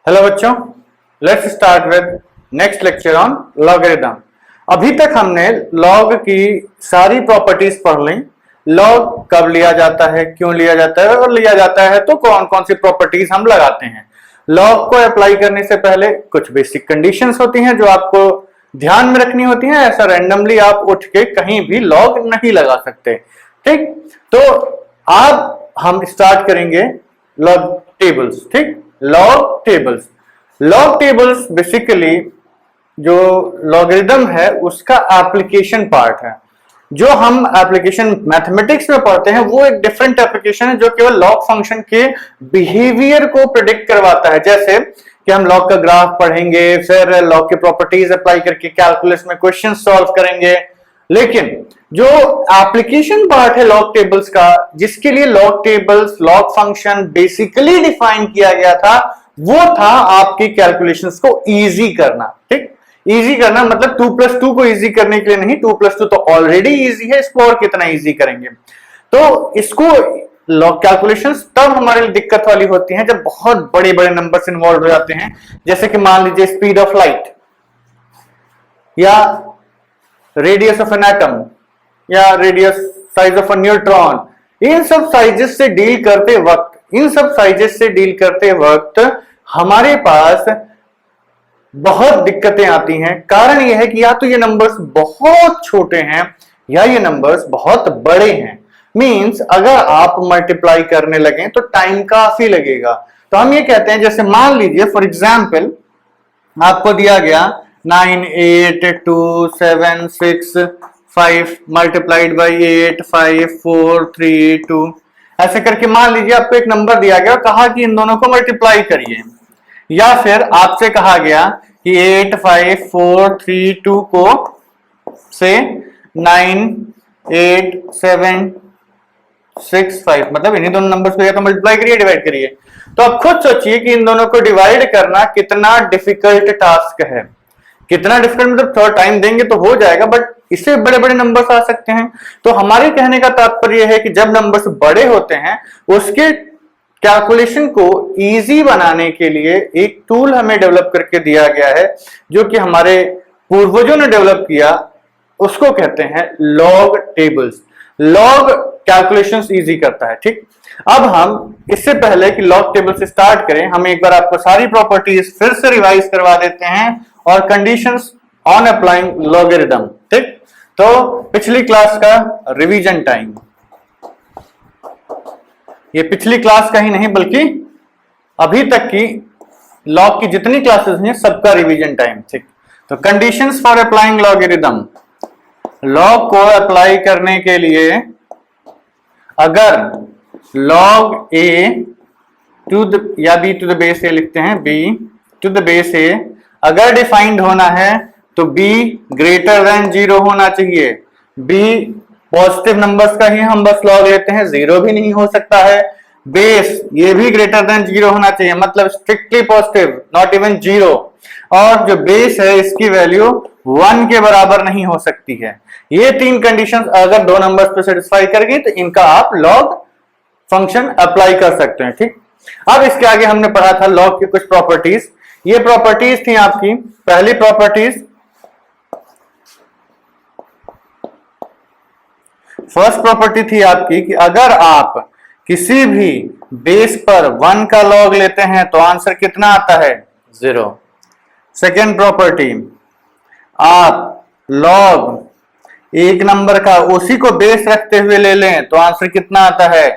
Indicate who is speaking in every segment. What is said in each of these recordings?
Speaker 1: Hello बच्चों, let's start with next lecture on logarithm. अभी तक हमने लॉग की सारी प्रॉपर्टीज पढ़ ली। लॉग कब लिया जाता है, क्यों लिया जाता है, और लिया जाता है तो कौन कौन सी प्रॉपर्टीज हम लगाते हैं। लॉग को अप्लाई करने से पहले कुछ बेसिक कंडीशंस होती हैं जो आपको ध्यान में रखनी होती हैं। ऐसा रैंडमली आप उठ के कहीं भी लॉग नहीं लगा सकते। ठीक, तो आज हम स्टार्ट करेंगे लॉग टेबल्स। ठीक, लॉग टेबल्स बेसिकली जो लॉगरिथम है उसका एप्लीकेशन पार्ट है। जो हम एप्लीकेशन मैथमेटिक्स में पढ़ते हैं वो एक डिफरेंट एप्लीकेशन है जो केवल लॉग फंक्शन के बिहेवियर को प्रिडिक्ट करवाता है। जैसे कि हम लॉग का ग्राफ पढ़ेंगे, फिर लॉग की प्रॉपर्टीज अप्लाई करके कैलकुलस में क्वेश्चन सॉल्व करेंगे। लेकिन जो एप्लीकेशन पार्ट है लॉग टेबल्स का, जिसके लिए log tables log function basically define किया गया था, वो था आपकी कैलकुलेशंस को इजी करना। ठीक, इजी करना मतलब 2+2 को इजी करने के लिए नहीं, 2+2 तो ऑलरेडी इजी है, इसको और कितना इजी करेंगे। तो इसको लॉग कैलकुलेशंस तब हमारे लिए दिक्कत वाली होती हैं जब बहुत बड़े बड़े नंबर्स इन्वॉल्व हो जाते हैं। जैसे कि मान लीजिए स्पीड ऑफ लाइट, या रेडियस ऑफ एन एटम, या radius size of a neutron. इन सब साइजेस से डील करते वक्त हमारे पास बहुत दिक्कतें आती हैं। कारण यह है कि या तो ये नंबर्स बहुत छोटे हैं या ये नंबर्स बहुत बड़े हैं। मींस अगर आप मल्टीप्लाई करने लगे तो टाइम काफी लगेगा। तो हम ये कहते हैं, जैसे मान लीजिए फॉर एग्जाम्पल आपको दिया गया 9 8 2 7 6 5 मल्टीप्लाइड बाई 8 5 4 3 2, ऐसे करके मान लीजिए आपको एक नंबर दिया गया, कहा कि इन दोनों को मल्टीप्लाई करिए। या फिर आपसे कहा गया कि 8 5 4 3 2 को से 9 8 7 6 5, मतलब इन्हीं दोनों नंबर्स को या तो मल्टीप्लाई करिए, डिवाइड करिए। तो आप खुद सोचिए कि इन दोनों को डिवाइड करना कितना डिफिकल्ट टास्क है। कितना डिफिकल्ट मतलब थोड़ा टाइम देंगे तो हो जाएगा, बट इससे बड़े बड़े नंबर्स आ सकते हैं। तो हमारे कहने का तात्पर्य है कि जब नंबर्स बड़े होते हैं उसके कैलकुलेशन को इजी बनाने के लिए एक टूल हमें डेवलप करके दिया गया है, जो कि हमारे पूर्वजों ने डेवलप किया। उसको कहते हैं log tables. Log calculations easy करता है। ठीक, अब हम इससे पहले कि लॉग टेबल से स्टार्ट करें, हम एक बार आपको सारी प्रॉपर्टीज फिर से रिवाइज करवा देते हैं और कंडीशंस ऑन अप्लाइंग लॉगरिथम। ठीक, तो पिछली क्लास का रिवीजन टाइम, ये पिछली क्लास का ही नहीं बल्कि अभी तक की लॉग की जितनी क्लासेस हैं सबका रिवीजन टाइम। ठीक, तो conditions for applying logarithm. Log को अप्लाई करने के लिए अगर लॉग ए टू द या बी टू द बेस ए लिखते हैं, बी टू द बेस ए अगर डिफाइंड होना है तो b ग्रेटर देन 0 होना चाहिए। b पॉजिटिव नंबर्स का ही हम बस लॉग लेते हैं, 0 भी नहीं हो सकता है। बेस ये भी ग्रेटर देन 0 होना चाहिए, मतलब स्ट्रिक्टली पॉजिटिव, नॉट इवन 0। और जो बेस है इसकी वैल्यू 1 के बराबर नहीं हो सकती है। ये तीन कंडीशंस अगर दो नंबर्स पे सेटिस्फाई कर गई तो इनका आप लॉग फंक्शन अप्लाई कर सकते हैं। ठीक, अब इसके आगे हमने पढ़ा था लॉग की कुछ प्रॉपर्टीज। ये प्रॉपर्टीज थी आपकी, पहली प्रॉपर्टीज, फर्स्ट प्रॉपर्टी थी आपकी कि अगर आप किसी भी बेस पर 1 का लॉग लेते हैं तो आंसर कितना आता है, 0। सेकेंड प्रॉपर्टी, आप लॉग एक नंबर का उसी को बेस रखते हुए ले लें तो आंसर कितना आता है,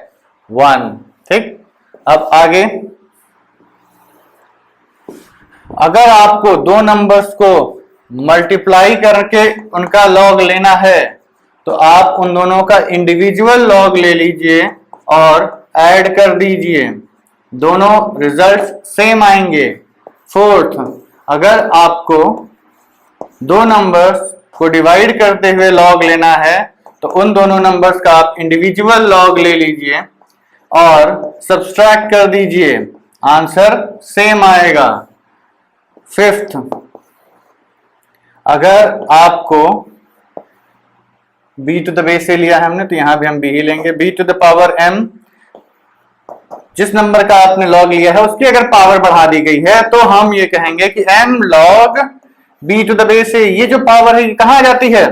Speaker 1: 1। ठीक, अब आगे, अगर आपको दो नंबर्स को मल्टीप्लाई करके उनका लॉग लेना है तो आप उन दोनों का इंडिविजुअल लॉग ले लीजिए और ऐड कर दीजिए, दोनों रिजल्ट सेम आएंगे। फोर्थ, अगर आपको दो नंबर्स को डिवाइड करते हुए लॉग लेना है तो उन दोनों नंबर्स का आप इंडिविजुअल लॉग ले लीजिए और सब्सट्रैक्ट कर दीजिए, आंसर सेम आएगा। फिफ्थ, अगर आपको b टू द बेस से लिया है हमने तो यहां भी हम b ही लेंगे, b to the power m जिस नंबर का आपने लॉग लिया है उसकी अगर पावर बढ़ा दी गई है तो हम ये कहेंगे कि m log b to the base a, ये जो पावर है कहां जाती है?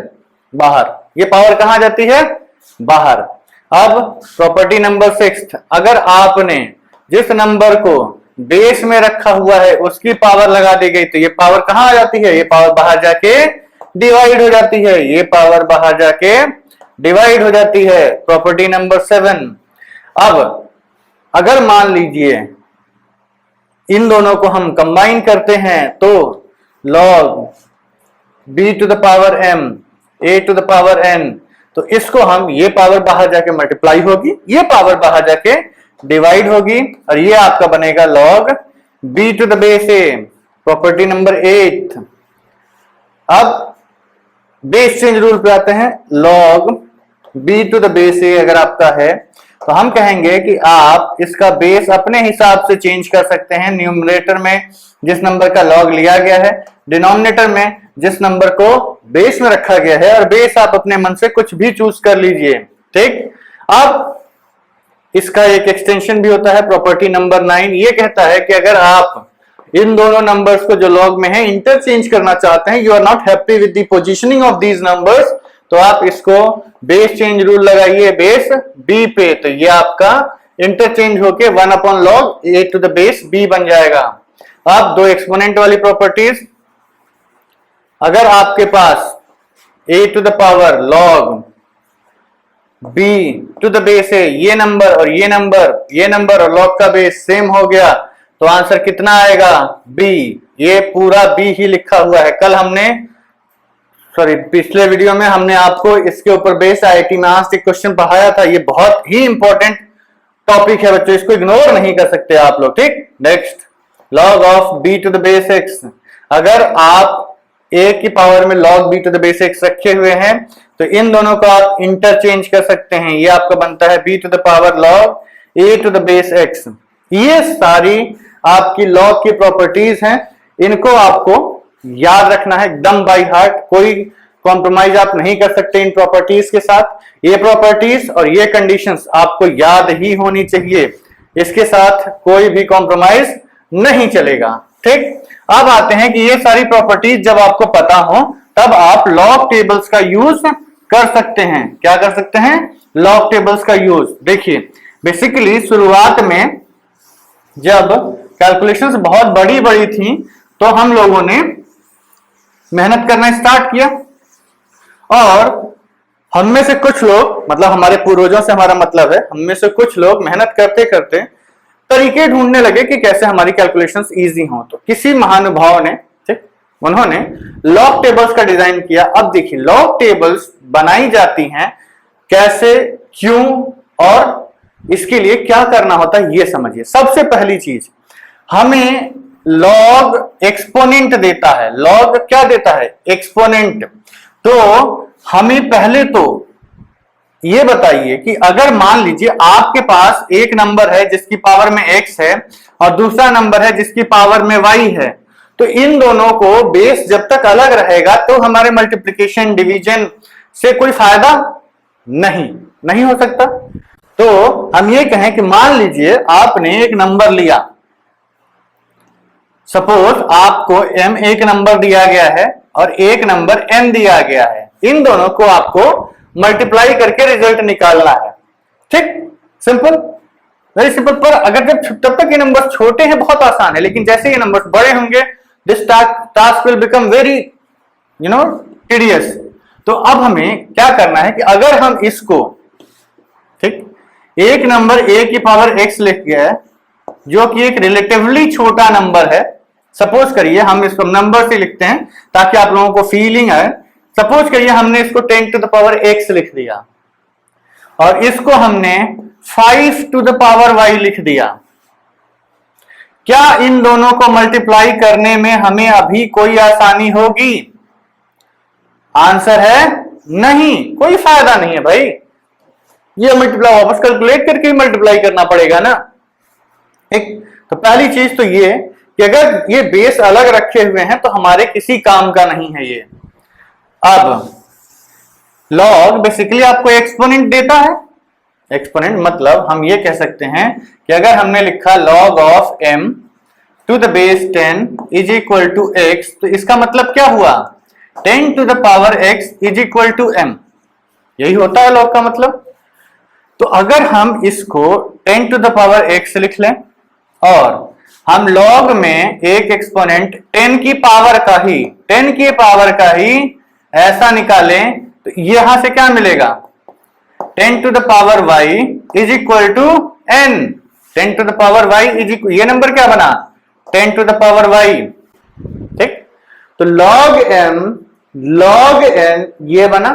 Speaker 1: बाहर। ये पावर कहां जाती है? बाहर। अब प्रॉपर्टी नंबर 6, अगर आपने जिस नंबर को बेस में रखा हुआ है उसकी पावर लगा दी गई तो ये पावर कहां आ जाती है? ये पावर बाहर जाके डिवाइड हो जाती है। ये पावर बाहर जाके डिवाइड हो जाती है। प्रॉपर्टी नंबर 7, अब अगर मान लीजिए इन दोनों को हम कंबाइन करते हैं तो log b to the power m a to the power n, तो इसको हम ये पावर बाहर जाके मल्टीप्लाई होगी, ये पावर बाहर जाके डिवाइड होगी और ये आपका बनेगा log b to the base a। Property number 8, अब बेस चेंज रूल पे आते हैं। log b to the base a अगर आपका है तो हम कहेंगे कि आप इसका बेस अपने हिसाब से चेंज कर सकते हैं। न्यूमरेटर में जिस नंबर का लॉग लिया गया है, डिनोमिनेटर में जिस नंबर को बेस में रखा गया है, और बेस आप अपने मन से कुछ भी चूज कर लीजिए। ठीक, अब इसका एक एक्सटेंशन भी होता है प्रॉपर्टी नंबर 9, ये कहता है कि अगर आप इन दोनों नंबर्स को जो लॉग में है इंटरचेंज करना चाहते हैं, you are not happy with the positioning of these numbers, तो आप इसको बेस चेंज रूल लगाइए बेस b पे, तो ये आपका इंटरचेंज होके 1 upon log a to the base b बन जाएगा। अब दो एक्सपोनेंट वाली प्रॉपर्टीज, अगर आपके पास a to the power log b to the base है, ये नंबर और ये नंबर और log का बेस सेम हो गया, तो आंसर कितना आएगा? b। ये पूरा b ही लिखा हुआ है। कल हमने पिछले वीडियो में हमने आपको इसके ऊपर बेस IIT में आज एक क्वेश्चन पढ़ाया था। ये बहुत ही इंपॉर्टेंट टॉपिक है बच्चों, इसको इग्नोर नहीं कर सकते आप लोग। ठीक, next, log of b to the base x, अगर आप a की पावर में log b to the base x रखे हुए हैं तो इन दोनों को आप इंटरचेंज कर सकते हैं। ये आपका बनता है b to the power log a to the base x। ये सारी आपकी log की प्रॉपर्टीज हैं, इनको आपको याद रखना है एकदम बाय हार्ट। कोई कॉम्प्रोमाइज आप नहीं कर सकते इन प्रॉपर्टीज के साथ। ये प्रॉपर्टीज और ये कंडीशंस आपको याद ही होनी चाहिए, इसके साथ कोई भी कॉम्प्रोमाइज नहीं चलेगा। ठीक, अब आते हैं कि ये सारी प्रॉपर्टीज जब आपको पता हो तब आप लॉग टेबल्स का यूज कर सकते हैं। क्या कर सकते हैं? लॉग टेबल्स का यूज। देखिए, बेसिकली शुरुआत में जब कैलकुलेशंस बहुत बड़ी बड़ी थी तो हम लोगों ने मेहनत करना स्टार्ट किया, और हम में से कुछ लोग, मतलब हमारे पूर्वजों से हमारा मतलब है, हम में से कुछ लोग मेहनत करते करते तरीके ढूंढने लगे कि कैसे हमारी कैलकुलेशंस इजी हो। तो किसी महानुभाव ने, ठीक, उन्होंने लॉग टेबल्स का डिजाइन किया। अब देखिए, लॉग टेबल्स बनाई जाती हैं कैसे, क्यों, और इसके लिए क्या करना होता है, ये समझिए। सबसे पहली चीज, हमें लॉग एक्सपोनेंट देता है। लॉग क्या देता है? एक्सपोनेंट। तो हमें पहले तो ये बताइए कि अगर मान लीजिए आपके पास एक नंबर है जिसकी पावर में x है और दूसरा नंबर है जिसकी पावर में y है, तो इन दोनों को बेस जब तक अलग रहेगा तो हमारे मल्टीप्लिकेशन डिवीजन से कोई फायदा नहीं हो सकता। तो हम ये कहें कि मान लीजिए आपने एक नंबर लिया, सपोज आपको m एक नंबर दिया गया है और एक नंबर n दिया गया है, इन दोनों को आपको मल्टीप्लाई करके रिजल्ट निकालना है। ठीक, सिंपल, वेरी सिंपल। पर अगर तब तक ये नंबर छोटे हैं बहुत आसान है, लेकिन जैसे ये नंबर बड़े होंगे this task will become very tedious. तो अब हमें क्या करना है कि अगर हम इसको, ठीक, एक नंबर a की पावर x लिख गया है जो कि एक रिलेटिवली छोटा नंबर है, सपोज करिए हम इसको नंबर से लिखते हैं ताकि आप लोगों को फीलिंग आए। सपोज करिए हमने इसको 10 टू द पावर x लिख दिया और इसको हमने 5 टू द पावर y लिख दिया। क्या इन दोनों को मल्टीप्लाई करने में हमें अभी कोई आसानी होगी? आंसर है नहीं, कोई फायदा नहीं है भाई। ये मल्टीप्लाई वापस कैलकुलेट करके मल्टीप्लाई करना पड़ेगा ना। एक तो पहली चीज तो ये कि अगर ये बेस अलग रखे हुए हैं तो हमारे किसी काम का नहीं है ये। अब लॉग बेसिकली आपको एक्सपोनेंट देता है, एक्सपोनेंट मतलब हम ये कह सकते हैं कि अगर हमने लिखा log of m to the base 10 is equal to x, तो इसका मतलब क्या हुआ? 10 to the power x is equal to m, यही होता है log का मतलब। तो अगर हम इसको 10 टू द पावर x लिख लें और हम log में एक एक्सपोनेंट 10 की पावर का ही ऐसा निकालें, तो यहां से क्या मिलेगा? 10 to the power y is equal to n। 10 to the power y is equal, ये नंबर क्या बना? 10 टू द पावर y। ठीक, तो log m log n ये बना।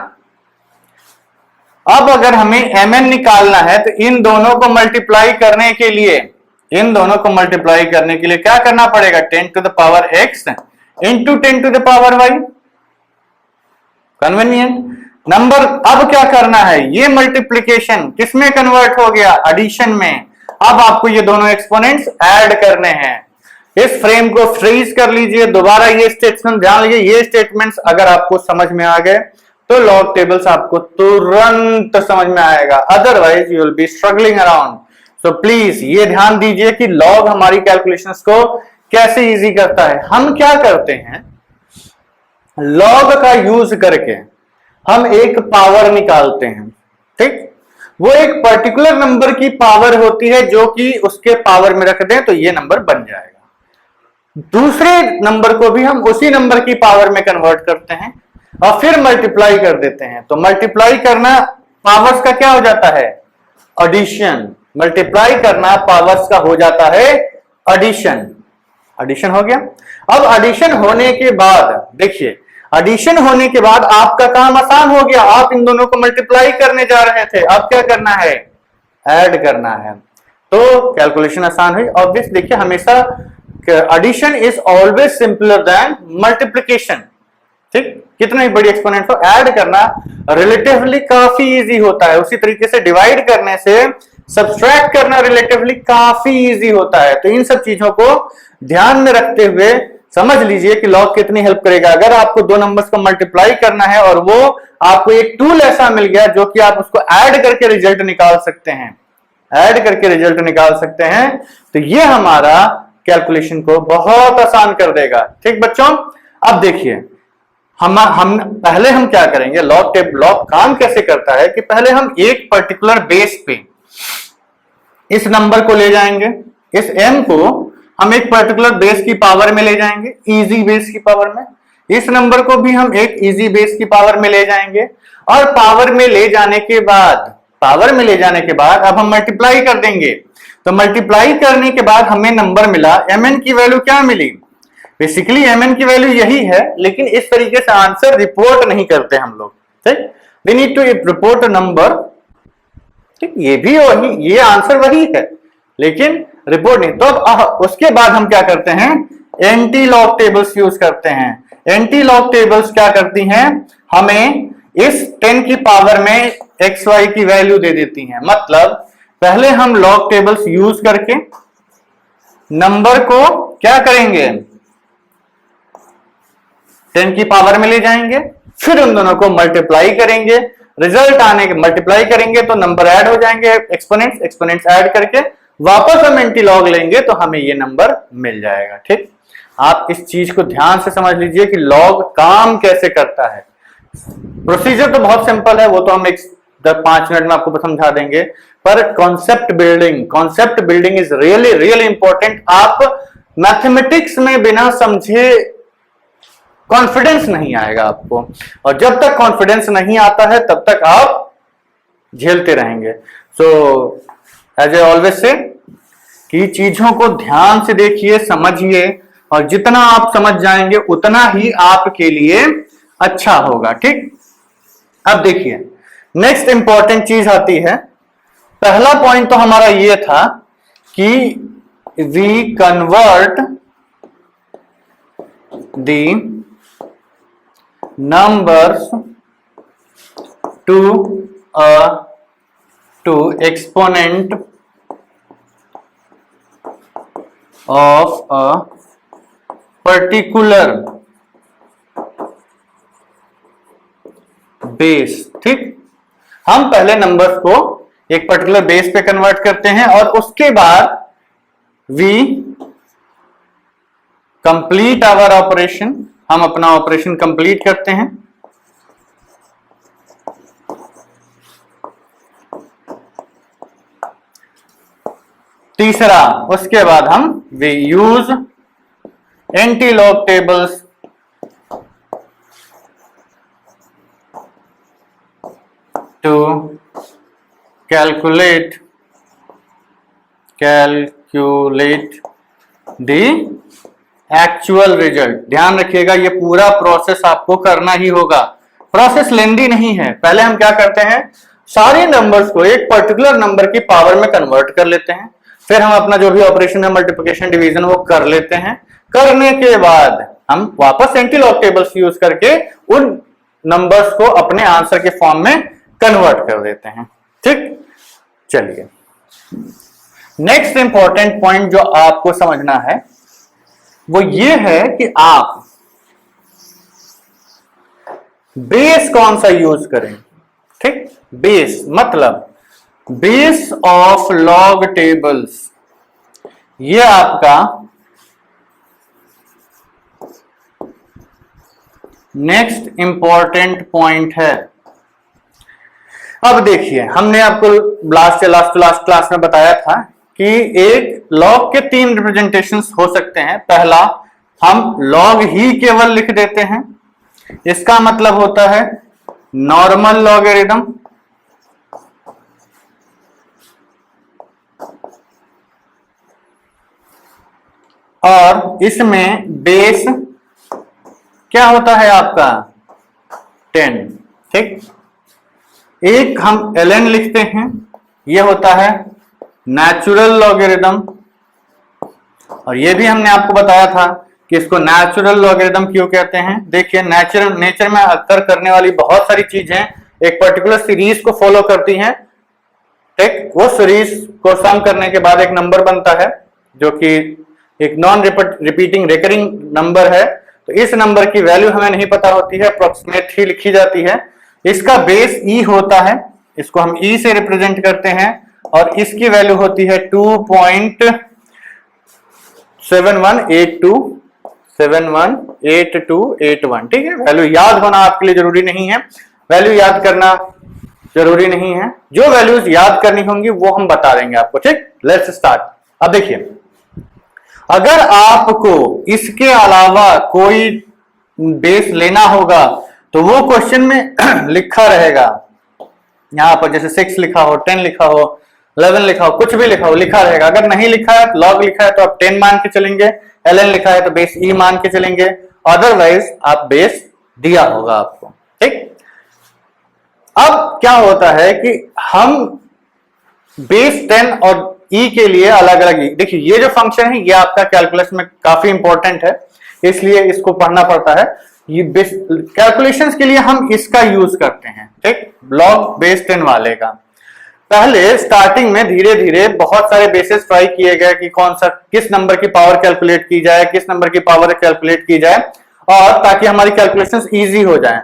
Speaker 1: अब अगर हमें mn निकालना है तो इन दोनों को मल्टीप्लाई करने के लिए क्या करना पड़ेगा? 10 to the power x into 10 to the power y। Convenient number. अब क्या करना है? ये मल्टीप्लीकेशन किसमें कन्वर्ट हो गया? एडिशन में। अब आपको ये दोनों एक्सपोनेंट्स ऐड करने हैं। इस फ्रेम को फ्रीज कर लीजिए, दोबारा ये स्टेटमेंट ध्यान लीजिए। ये स्टेटमेंट्स अगर आपको समझ में आ गए तो लॉग टेबल्स आपको तुरंत समझ में आएगा, otherwise you will be struggling around. So please ये ध्यान दीजिए कि लॉग हमारी कैलकुलेशंस को कैसे इजी करता है। हम क्या करते हैं, लॉग का यूज करके हम एक पावर निकालते हैं। ठीक, वो एक पर्टिकुलर नंबर की पावर होती है जो कि उसके पावर में रख दें तो ये नंबर बन जाएगा। दूसरे नंबर को भी हम उसी नंबर की पावर में कन्वर्ट करते हैं और फिर मल्टीप्लाई कर देते हैं। तो मल्टीप्लाई करना पावर्स का क्या हो जाता है? एडिशन। मल्टीप्लाई करना पावर्स का हो जाता है एडिशन। एडिशन हो गया। अब एडिशन होने के बाद देखिए, एडिशन होने के बाद आपका काम आसान हो गया। आप इन दोनों को मल्टीप्लाई करने जा रहे थे, अब क्या करना है? ऐड करना है। तो कैलकुलेशन आसान हुई। ऑब्वियस देखिए, हमेशा addition is always simpler than multiplication. ठीक, कितना ही बड़ी एक्सपोनेंट को ऐड करना रिलेटिवली काफी इजी होता है। उसी तरीके से डिवाइड करने से सब्सट्रैक्ट करना रिलेटिवली काफी इजी होता है। तो इन सब चीजों को ध्यान में रखते हुए समझ लीजिए कि लॉग कितनी हेल्प करेगा। अगर आपको दो नंबर्स को मल्टीप्लाई करना है और वो आपको एक टूल ऐसा मिल गया जो कि आप उसको ऐड करके रिजल्ट निकाल सकते हैं, तो ये हमारा कैलकुलेशन को बहुत आसान कर देगा। ठीक बच्चों, अब देखिए हम पहले हम क्या करेंगे, लॉग काम कैसे करता है कि पहले हम एक पर्टिकुलर बेस पे इस नंबर को ले जाएंगे, इस m को हम एक पर्टिकुलर बेस की पावर में ले जाएंगे, इजी बेस की पावर में। इस नंबर को भी हम एक इजी बेस की पावर में ले जाएंगे और पावर में ले जाने के बाद अब हम मल्टीप्लाई कर देंगे। तो मल्टीप्लाई करने के बाद हमें नंबर मिला, mn की वैल्यू क्या मिली? बेसिकली mn की वैल्यू यही है, लेकिन इस तरीके से आंसर रिपोर्ट नहीं करते हम लोग। ठीक, we need to report number. ठीक, ये भी वही, ये आंसर वही है लेकिन रिपोर्ट नहीं। तो अब उसके बाद हम क्या करते हैं? एंटी लॉग टेबल्स यूज करते हैं। एंटी लॉग टेबल्स क्या करती हैं? हमें इस 10 की पावर में xy की वैल्यू दे देती हैं। मतलब पहले हम लॉग टेबल्स यूज करके नंबर को क्या करेंगे? 10 की पावर में ले जाएंगे, फिर उन दोनों को मल्टीप्लाई करेंगे। रिजल्ट आने के मल्टीप्लाई करेंगे तो नंबर ऐड हो जाएंगे, एक्सपोनेंट्स ऐड करके वापस हम एंटी लॉग लेंगे तो हमें ये नंबर मिल जाएगा। ठीक, आप इस चीज को ध्यान से समझ लीजिए कि लॉग काम कैसे करता है। प्रोसीजर तो बहुत सिंपल है, वो तो हम 5 मिनट में आपको समझा देंगे, पर concept building is really important. आप मैथमेटिक्स में बिना समझे कॉन्फिडेंस नहीं आएगा आपको, और जब तक कॉन्फिडेंस नहीं आता है तब तक आप झेलते रहेंगे। So as a always say कि चीजों को ध्यान से देखिए, समझिए, और जितना आप समझ जाएंगे उतना ही आपके लिए अच्छा होगा। ठीक, अब देखिए नेक्स्ट इंपॉर्टेंट चीज आती है। पहला पॉइंट तो हमारा ये था कि we convert the numbers to exponent of a particular base। ठीक, हम पहले नंबर्स को एक पर्टिकुलर बेस पे कन्वर्ट करते हैं और उसके बाद वी कंप्लीट आवर ऑपरेशन, हम अपना ऑपरेशन कंप्लीट करते हैं। तीसरा, उसके बाद हम we use antilog tables to calculate the actual result. ध्यान रखिएगा, ये पूरा प्रोसेस आपको करना ही होगा। प्रोसेस लेंदी नहीं है। पहले हम क्या करते हैं, सारे नंबर्स को एक पर्टिकुलर नंबर की पावर में कन्वर्ट कर लेते हैं, फिर हम अपना जो भी ऑपरेशन है मल्टीप्लिकेशन डिवीजन वो कर लेते हैं। करने के बाद हम वापस एंटी-लॉग टेबल्स यूज करके उन नंबर्स को अपने आंसर के फॉर्म में कन्वर्ट कर देते हैं। ठीक, चलिए नेक्स्ट इंपॉर्टेंट पॉइंट जो आपको समझना है वो ये है कि आप बेस कौन सा यूज करें। ठीक, बेस मतलब बेस ऑफ लॉग टेबल्स, ये आपका नेक्स्ट इंपॉर्टेंट पॉइंट है। अब देखिए, हमने आपको लास्ट क्लास में बताया था कि एक लॉग के 3 रिप्रेजेंटेशंस हो सकते हैं। पहला, हम लॉग ही केवल लिख देते हैं, इसका मतलब होता है नॉर्मल लॉगरिथम, और इसमें बेस क्या होता है आपका 10। ठीक, एक हम ln लिखते हैं, यह होता है नेचुरल लॉगरिथम, और यह भी हमने आपको बताया था कि इसको नेचुरल लॉगरिथम क्यों कहते हैं। देखिए, नेचर में अक्कर करने वाली बहुत सारी चीजें एक पर्टिकुलर सीरीज को फॉलो करती हैं। ठीक, वो सीरीज को सम करने के बाद एक नंबर बनता है जो कि एक नॉन रिपीटिंग रिकरिंग नंबर है। तो इस नंबर की वैल्यू हमें नहीं पता होती है, अप्रोक्सीमेट ही लिखी जाती है। इसका बेस ई होता है, इसको हम ई से रिप्रेजेंट करते हैं, और इसकी वैल्यू होती है 2.7182। ठीक है, वैल्यू याद होना आपके लिए जरूरी नहीं है, वैल्यू याद करना जरूरी नहीं है। जो वैल्यूज याद करनी होंगी वो हम बता देंगे आपको। ठीक, लेट्स स्टार्ट। अब देखिए, अगर आपको इसके अलावा कोई बेस लेना होगा तो वो क्वेश्चन में लिखा रहेगा, यहां पर जैसे 6 लिखा हो, 10 लिखा हो, 11 लिखा हो, कुछ भी लिखा हो, लिखा रहेगा। अगर नहीं लिखा है, लॉग लिखा है तो आप 10 मान के चलेंगे, ln लिखा है तो बेस ई मान के चलेंगे, अदरवाइज आप बेस दिया होगा आपको। ठीक, अब क्या होता है कि हम बेस 10 और ई के लिए अलग अलग, देखिए ये जो फंक्शन है ये आपका कैलकुलस में काफी इंपॉर्टेंट है, इसलिए इसको पढ़ना पड़ता है। ये कैलकुलेशंस के लिए हम इसका यूज करते हैं। ठीक, लॉग बेस 10 वाले का। पहले स्टार्टिंग में धीरे धीरे बहुत सारे बेसिस ट्राई किए गए कि कौन सा किस नंबर की पावर कैलकुलेट की जाए, किस नंबर की पावर कैलकुलेट की जाए, और ताकि हमारी कैलकुलेशंस इजी हो जाए।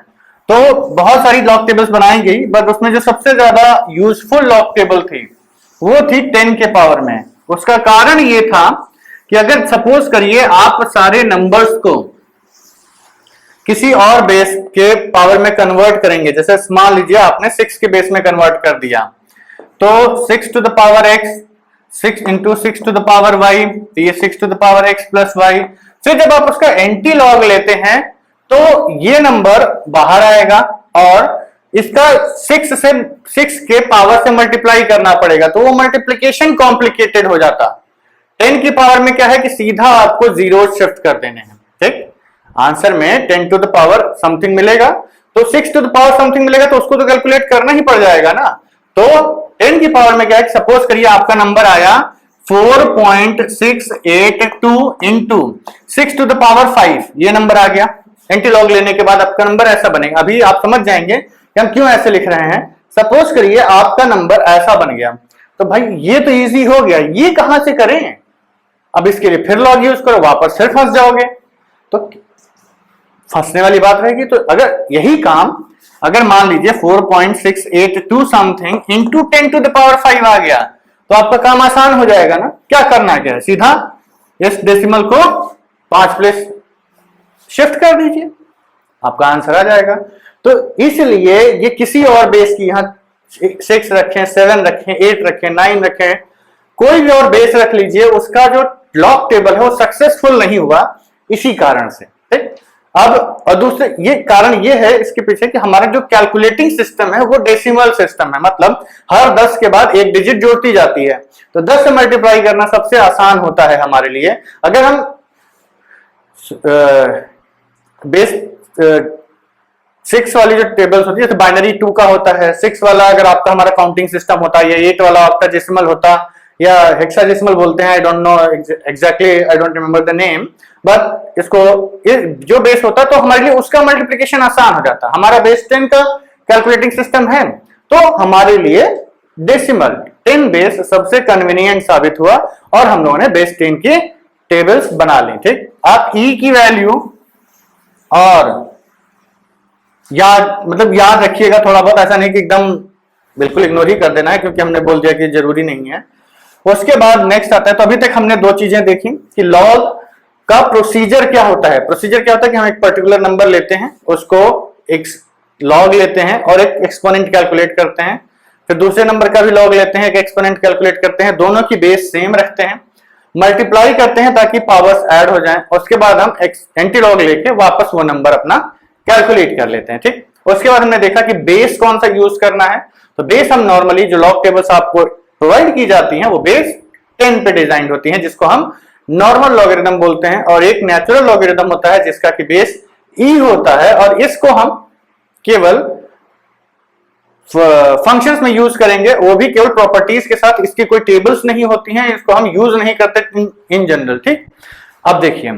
Speaker 1: तो बहुत सारी लॉग टेबल्स बनाई गई, बट उसमें जो सबसे ज्यादा यूजफुल लॉग टेबल थी वो थी 10 के पावर में। उसका कारण ये था कि अगर सपोज करिए आप सारे नंबर्स को किसी और बेस के पावर में कन्वर्ट करेंगे, जैसे मान लीजिए आपने 6 के बेस में कन्वर्ट कर दिया, तो 6 to the power x, 6 into 6 to the power y, तो ये 6 to the power x plus y. फिर जब आप उसका एंटी लॉग लेते हैं तो ये नंबर बाहर आएगा और इसका 6 के पावर से मल्टीप्लाई करना पड़ेगा, तो वो मल्टीप्लीकेशन कॉम्प्लिकेटेड हो जाता। 10 की पावर में क्या है कि सीधा आपको जीरो शिफ्ट कर देने हैं। ठीक, आंसर में 10 टू द पावर समथिंग मिलेगा, तो 6 टू द पावर समथिंग मिलेगा, तो उसको तो कैलकुलेट करना ही पड़ जाएगा ना। तो 10 की पावर में क्या है, सपोज करिए आपका नंबर आया 4.682 इंटू 6 टू द पावर 5, ये नंबर आ गया। एंटी लॉग लेने के बाद आपका नंबर ऐसा बनेगा। अभी आप समझ जाएंगे कि हम क्यों ऐसे लिख रहे हैं। सपोज करिए आपका नंबर ऐसा बन गया, तो भाई ये तो इजी हो गया, ये कहां से करें। अब इसके लिए फिर लॉग यूज करो, वापस फिर फंस जाओगे, तो फंसने वाली बात रहेगी। तो अगर यही काम अगर मान लीजिए 4.682 समथिंग इंटू 10⁵ आ गया तो आपका काम आसान हो जाएगा ना। क्या करना है, क्या सीधा इस डेसिमल को 5 प्लेस शिफ्ट कर दीजिए, आपका आंसर आ जाएगा। तो इसलिए ये किसी और बेस की, यहां 6 रखें, 7 रखें, 8 रखें, 9 रखें, कोई भी और बेस रख लीजिए, उसका जो लॉग टेबल है वो सक्सेसफुल नहीं हुआ इसी कारण से। ठीक, अब और दूसरे ये कारण ये है इसके पीछे कि हमारा जो कैलकुलेटिंग सिस्टम है वो डेसिमल सिस्टम है, मतलब हर 10 के बाद एक डिजिट जोड़ती जाती है। तो 10 से मल्टीप्लाई करना सबसे आसान होता है हमारे लिए। अगर हम बेस 6 वाली जो टेबल्स होती है, तो बाइनरी 2 का होता है, 6 वाला अगर आपका हमारा काउंटिंग सिस्टम होता है, या 8 वाला आपका डेसिमल होता, या हेक्साडेसिमल बोलते हैं, I don't know exactly, I don't remember the name, but इसको जो बेस होता है तो हमारे लिए उसका मल्टीप्लिकेशन आसान हो जाता है। हमारा बेस 10 का कैलकुलेटिंग सिस्टम है तो हमारे लिए डेसिमल 10 बेस सबसे कन्वीनियंट साबित हुआ और हम लोगों ने बेस 10 की टेबल्स बना ली। ठीक, आप ई की वैल्यू और याद रखिएगा थोड़ा बहुत, ऐसा नहीं कि एकदम बिल्कुल इग्नोर ही कर देना है क्योंकि हमने बोल दिया कि जरूरी नहीं है। उसके बाद नेक्स्ट आता है, तो अभी तक हमने दो चीजें देखी कि लॉग का प्रोसीजर क्या होता है। प्रोसीजर क्या होता है कि हम एक पर्टिकुलर नंबर लेते हैं, उसको एक लॉग लेते हैं और एक एक्सपोनेंट कैलकुलेट करते हैं, फिर दूसरे नंबर का भी लॉग लेते हैं, एक एक्सपोनेंट कैलकुलेट करते हैं, दोनों की बेस सेम रखते हैं, मल्टीप्लाई करते हैं ताकि पावर्स ऐड हो जाएं, उसके बाद हम एंटी लॉग लेके वापस वो नंबर अपना कैलकुलेट कर लेते हैं। ठीक, उसके बाद हमने देखा कि बेस कौन सा यूज करना है। तो बेस हम नॉर्मली जो लॉग टेबल्स आपको प्रोवाइड की जाती हैं वो बेस 10 पे डिजाइन होती हैं, जिसको हम नॉर्मल लॉगरिथम बोलते हैं, और एक नेचुरल लॉगरिथम होता है जिसका कि बेस ई होता है, और इसको हम केवल फंक्शंस में यूज करेंगे, वो भी केवल प्रॉपर्टीज के साथ, इसकी कोई टेबल्स नहीं होती हैं, इसको हम यूज नहीं करते इन जनरल। ठीक, अब देखिए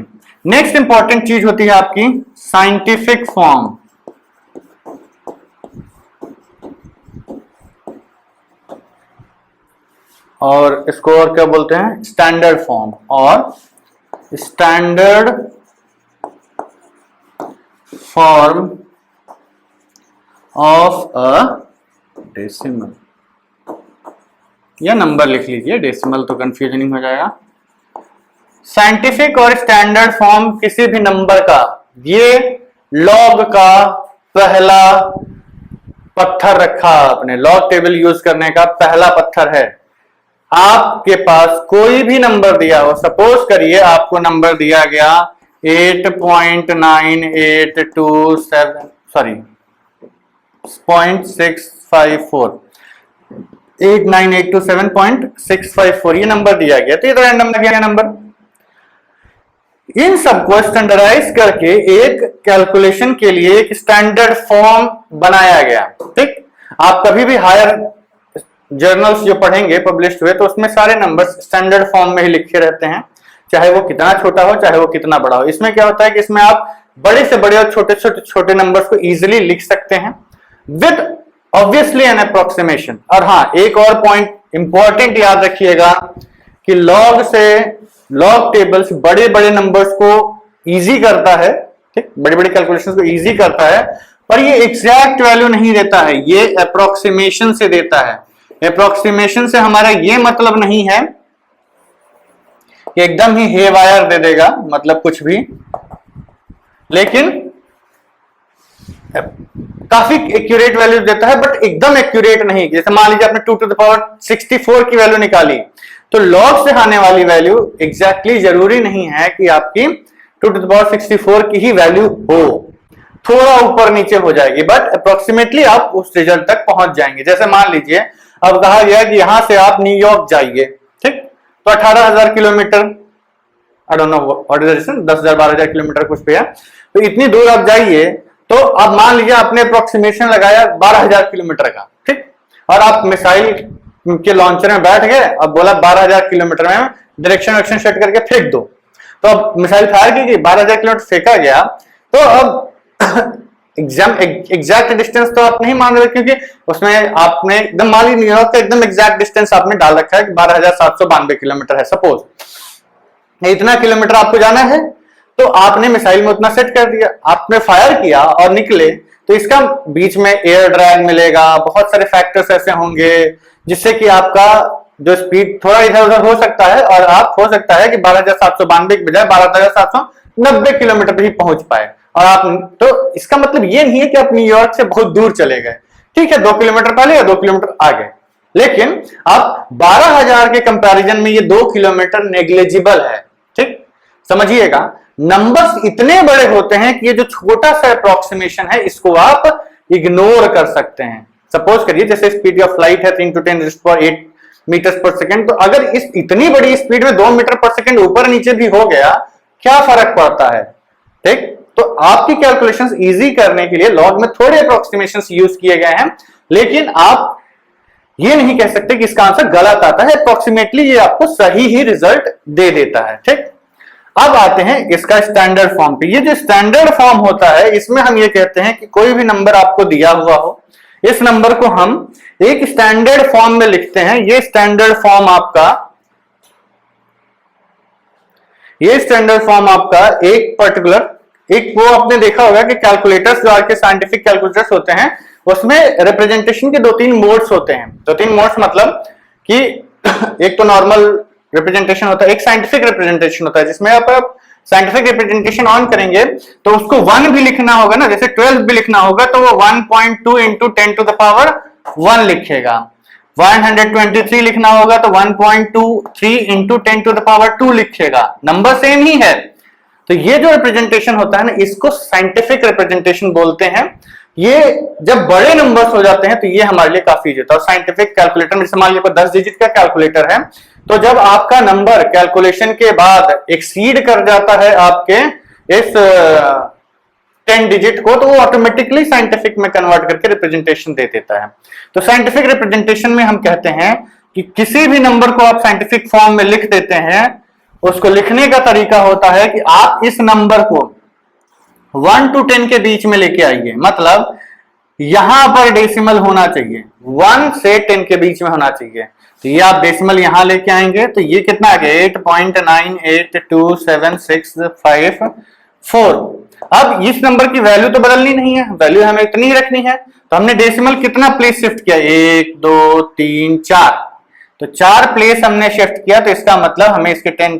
Speaker 1: नेक्स्ट इंपॉर्टेंट चीज होती है आपकी साइंटिफिक फॉर्म, और इसको और क्या बोलते हैं, स्टैंडर्ड फॉर्म और standard form of a decimal, या नंबर लिख लीजिए, डेसिमल तो कंफ्यूजनिंग हो जाएगा। साइंटिफिक और स्टैंडर्ड फॉर्म किसी भी नंबर का, ये लॉग का पहला पत्थर रखा आपने, लॉग टेबल यूज करने का पहला पत्थर है। आपके पास कोई भी नंबर दिया हो, सपोज करिए आपको नंबर दिया गया 8.9827.654 ये नंबर दिया गया, तो ये तो रैंडम लग गया नंबर। इन सबको स्टैंडर्डाइज करके एक कैलकुलेशन के लिए एक स्टैंडर्ड फॉर्म बनाया गया। ठीक, आप कभी भी हायर जर्नल्स जो पढ़ेंगे पब्लिश हुए तो उसमें सारे नंबर्स स्टैंडर्ड फॉर्म में ही लिखे रहते हैं, चाहे वो कितना छोटा हो चाहे वो कितना बड़ा हो। इसमें क्या होता है कि इसमें आप बड़े से बड़े और छोटे से छोटे नंबर्स को इजीली लिख सकते हैं विद ऑब्वियसली एन अप्रोक्सीमेशन। और हाँ, एक और पॉइंट इंपॉर्टेंट याद रखिएगा कि लॉग से लॉग टेबल्स बड़े बड़े नंबर्स को इजी करता है, ठीक, बड़ी बड़ी कैलकुलेशंस को इजी करता है, पर ये एग्जैक्ट वैल्यू नहीं देता है, ये अप्रोक्सीमेशन से देता है। अप्रोक्सीमेशन से हमारा ये मतलब नहीं है कि एकदम ही हेवायर दे देगा, मतलब कुछ भी, लेकिन काफी एक्यूरेट वैल्यू देता है, बट एकदम एक्यूरेट नहीं। जैसे मान लीजिए आपने 2⁴ की वैल्यू निकाली, तो लॉग से आने वाली वैल्यू एग्जैक्टली जरूरी नहीं है कि आपकी 2⁴ की ही वैल्यू हो, थोड़ा ऊपर नीचे हो जाएगी, बट अप्रोक्सीमेटली आप उस रिजल्ट तक पहुंच जाएंगे। जैसे मान लीजिए अब कहा गया कि यहां से आप न्यूयॉर्क जाइए, ठीक, तो 18,000 kilometre, I don't know what is the distance, 10,000 12,000 kilometre कुछ पे है, तो इतनी दूर आप जाइए, तो अब मान लीजिए आपने अप्रोक्सीमेशन लगाया 12,000 किलोमीटर का, ठीक, और आप मिसाइल के लॉन्चर में बैठ गए, अब बोला 12,000 किलोमीटर में डायरेक्शन सेट करके फेंक दो, तो अब मिसाइल फायर की गई, 12,000 किलोमीटर फेंका गया, तो अब एग्जैक्ट डिस्टेंस तो आप नहीं मान रहे, क्योंकि उसमें आपने एकदम मान लीजिए न्यूयॉर्क का एकदम एग्जैक्ट डिस्टेंस आपने डाल रखा है कि 12,792 किलोमीटर है, सपोज इतना किलोमीटर आपको जाना है, तो आपने मिसाइल में उतना सेट कर दिया, आपने फायर किया और निकले, तो इसका बीच में एयर ड्रैग मिलेगा, बहुत सारे फैक्टर्स ऐसे होंगे जिससे कि आपका जो स्पीड थोड़ा इधर उधर हो सकता है और आप हो सकता है कि 12,792 के बजाय 12,790 किलोमीटर पर ही पहुंच पाए। और आप तो इसका मतलब ये नहीं है कि आप न्यूयॉर्क से बहुत दूर चले गए, ठीक है 2 किलोमीटर पहले या 2 किलोमीटर आगे, लेकिन आप 12,000 के कंपैरिजन में ये 2 किलोमीटर नेग्लिजिबल है। ठीक, समझिएगा नंबर्स इतने बड़े होते हैं कि ये जो छोटा सा अप्रोक्सीमेशन है इसको आप इग्नोर कर सकते हैं। सपोज करिए जैसे स्पीड ऑफ लाइट है 3 × 10⁸ मीटर पर सेकेंड, तो अगर इस इतनी बड़ी स्पीड में 2 मीटर पर सेकेंड ऊपर नीचे भी हो गया क्या फर्क पड़ता है। ठीक, तो आपकी कैलकुलेशंस इजी करने के लिए लॉग में थोड़े अप्रोक्सीमेशंस यूज किए गए हैं, लेकिन आप ये नहीं कह सकते कि इसका आंसर गलत आता है, अप्रोक्सीमेटली ये आपको सही ही रिजल्ट दे देता है। ठीक, अब आते हैं इसका स्टैंडर्ड फॉर्म पे। ये जो स्टैंडर्ड फॉर्म होता है इसमें हम ये कहते हैं कि कोई भी नंबर आपको दिया हुआ हो, इस नंबर को हम एक स्टैंडर्ड फॉर्म में लिखते हैं। ये स्टैंडर्ड फॉर्म आपका एक पर्टिकुलर एक वो आपने देखा होगा कि कैलकुलेटर्स जो आज के साइंटिफिक कैलकुलेटर्स होते हैं उसमें रिप्रेजेंटेशन के 2-3 मोड्स होते हैं। 2-3 मोड्स मतलब कि एक तो नॉर्मल रिप्रेजेंटेशन होता है, एक साइंटिफिक रिप्रेजेंटेशन होता है जिसमें आप साइंटिफिक रिप्रेजेंटेशन ऑन करेंगे तो उसको 1 भी लिखना होगा ना, जैसे 12 भी लिखना होगा तो वो 1.2 × 10⁻1 लिखेगा। 123 लिखना होगा तो 1.23 × 10⁻2 लिखेगा। नंबर सेम ही है। तो ये जो रिप्रेजेंटेशन होता है ना इसको साइंटिफिक रिप्रेजेंटेशन बोलते हैं। ये जब बड़े नंबर्स हो जाते हैं तो ये हमारे लिए काफी इजी होता है। और साइंटिफिक कैलकुलेटर में मान लीजिए 10 डिजिट का कैलकुलेटर है तो जब आपका नंबर कैलकुलेशन के बाद एक्सीड कर जाता है आपके इस 10 डिजिट को तो वो ऑटोमेटिकली साइंटिफिक में कन्वर्ट करके रिप्रेजेंटेशन दे देता है। तो साइंटिफिक रिप्रेजेंटेशन में हम कहते हैं कि किसी भी नंबर को आप साइंटिफिक फॉर्म में लिख देते हैं, उसको लिखने का तरीका होता है कि आप इस नंबर को 1 to 10 के बीच में लेके आइए, मतलब यहां पर डेसिमल होना चाहिए, 1 से 10 के बीच में होना चाहिए। तो ये आप डेसिमल यहां लेके आएंगे तो ये कितना आ गया 8.9827554। अब इस नंबर की वैल्यू तो बदलनी नहीं है, वैल्यू हमें इतनी ही रखनी है, तो हमने डेसिमल कितना प्लेस शिफ्ट किया 1 2 3 4, तो 4 प्लेस हमने शिफ्ट किया। तो इसका मतलब हमें इसके 10⁴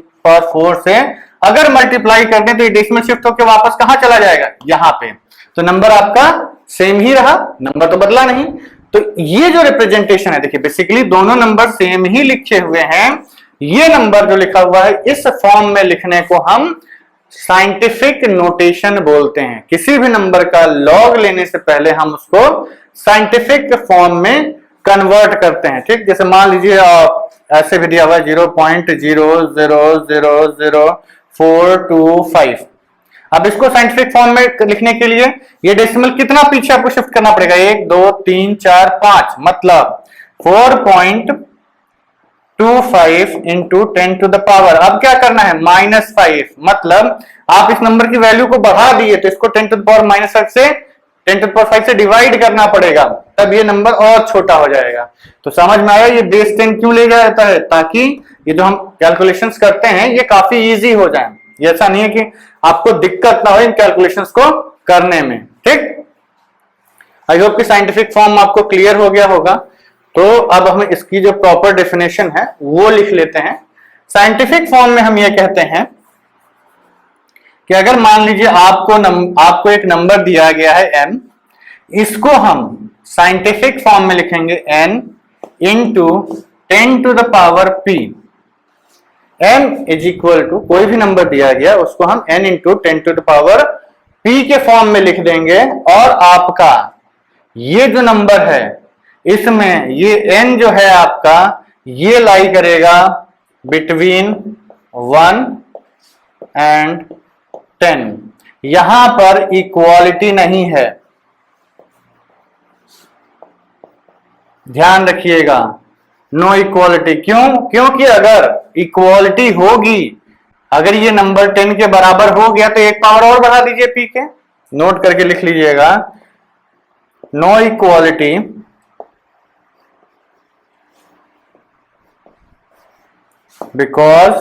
Speaker 1: से अगर मल्टीप्लाई कर दें तो ये डेसिमल शिफ्ट होकर वापस कहां चला जाएगा यहां पे, तो नंबर आपका सेम ही रहा, नंबर तो बदला नहीं। तो ये जो रिप्रेजेंटेशन है देखिए बेसिकली दोनों नंबर सेम ही लिखे हुए हैं। ये नंबर जो लिखा हुआ है इस फॉर्म में लिखने को हम साइंटिफिक नोटेशन बोलते हैं। किसी भी नंबर का लॉग लेने से पहले हम उसको साइंटिफिक फॉर्म में कन्वर्ट करते हैं। ठीक, जैसे मान लीजिए ऐसे भी दिया हुआ है 0.0000425। अब इसको साइंटिफिक फॉर्म में लिखने के लिए ये डेसिमल कितना पीछे आपको शिफ्ट करना पड़ेगा 1 2 3 4 5, मतलब 4.25 × 10⁻। अब क्या करना है -5, मतलब आप इस नंबर की वैल्यू को बढ़ा दिए तो इसको 10⁻⁻5 से 10⁻5 से डिवाइड करना पड़ेगा, तब ये नंबर और छोटा हो जाएगा। तो समझ में आया ये बेस 10 क्यों ले जाता है, ताकि ये जो हम कैलकुलेशंस करते हैं ये काफी इजी हो जाए। ये ऐसा नहीं है कि आपको दिक्कत ना हो इन कैलकुलेशंस को करने में। ठीक, आई होप कि साइंटिफिक फॉर्म आपको क्लियर हो गया होगा। तो अब हम इसकी जो प्रॉपर डेफिनेशन है वो लिख लेते हैं। साइंटिफिक फॉर्म में हम ये कहते हैं कि अगर मान लीजिए आपको एक नंबर दिया गया है n, इसको हम साइंटिफिक फॉर्म में लिखेंगे n × 10⁻p। n is equal to कोई भी नंबर दिया गया उसको हम n × 10⁻p के फॉर्म में लिख देंगे, और आपका ये जो नंबर है इसमें ये n जो है आपका ये लाई करेगा बिटवीन 1 and 10। यहां पर इक्वालिटी नहीं है, ध्यान रखिएगा, नो इक्वालिटी। क्यों? क्योंकि अगर इक्वालिटी होगी, अगर ये नंबर 10 के बराबर हो गया तो एक पावर और बढ़ा दीजिए p के, नोट करके लिख लीजिएगा, no equality because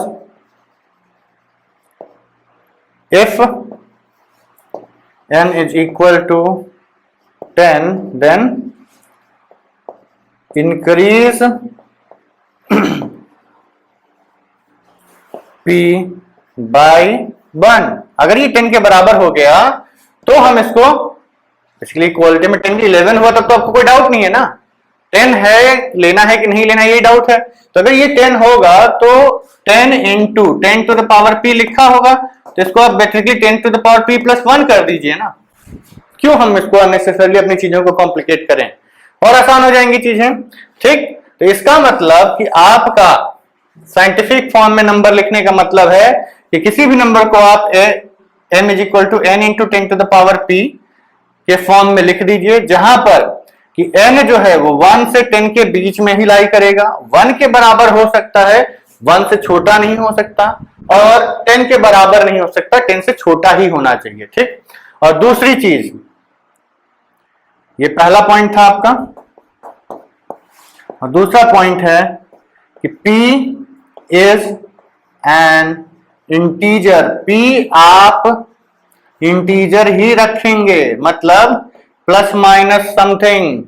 Speaker 1: if n is equal to 10 then increase p by 1। अगर ये 10 के बराबर हो गया तो हम इसको बेसिकली इक्वालिटी में 10 की 11 हुआ तब तो आपको कोई डाउट नहीं है ना, 10 है लेना है कि नहीं लेना ये डाउट है। तो अगर ये 10 होगा तो 10 into 10 to the power p लिखा होगा, तो इसको आप basically 10 to the power p plus 1 कर दीजिए ना। क्यों हम इसको अननेसेसरली अपनी चीजों को कॉम्प्लिकेट करें, और आसान हो जाएंगी चीजें। ठीक, तो इसका मतलब कि आपका साइंटिफिक फॉर्म में नंबर लिखने का मतलब है कि किसी भी नंबर को आप m is equal to n into 10 to the power p के फॉर्म में लिख दीजिए, जहां पर कि n जो है वो 1 से 10 के बीच में ही लाई करेगा, 1 के बराबर हो सकता है, 1 से छोटा नहीं हो सकता, और 10 के बराबर नहीं हो सकता, 10 से छोटा ही होना चाहिए। ठीक, और दूसरी चीज, ये पहला पॉइंट था आपका, और दूसरा पॉइंट है कि p is an integer. p आप इंटीजर ही रखेंगे, मतलब प्लस माइनस समथिंग,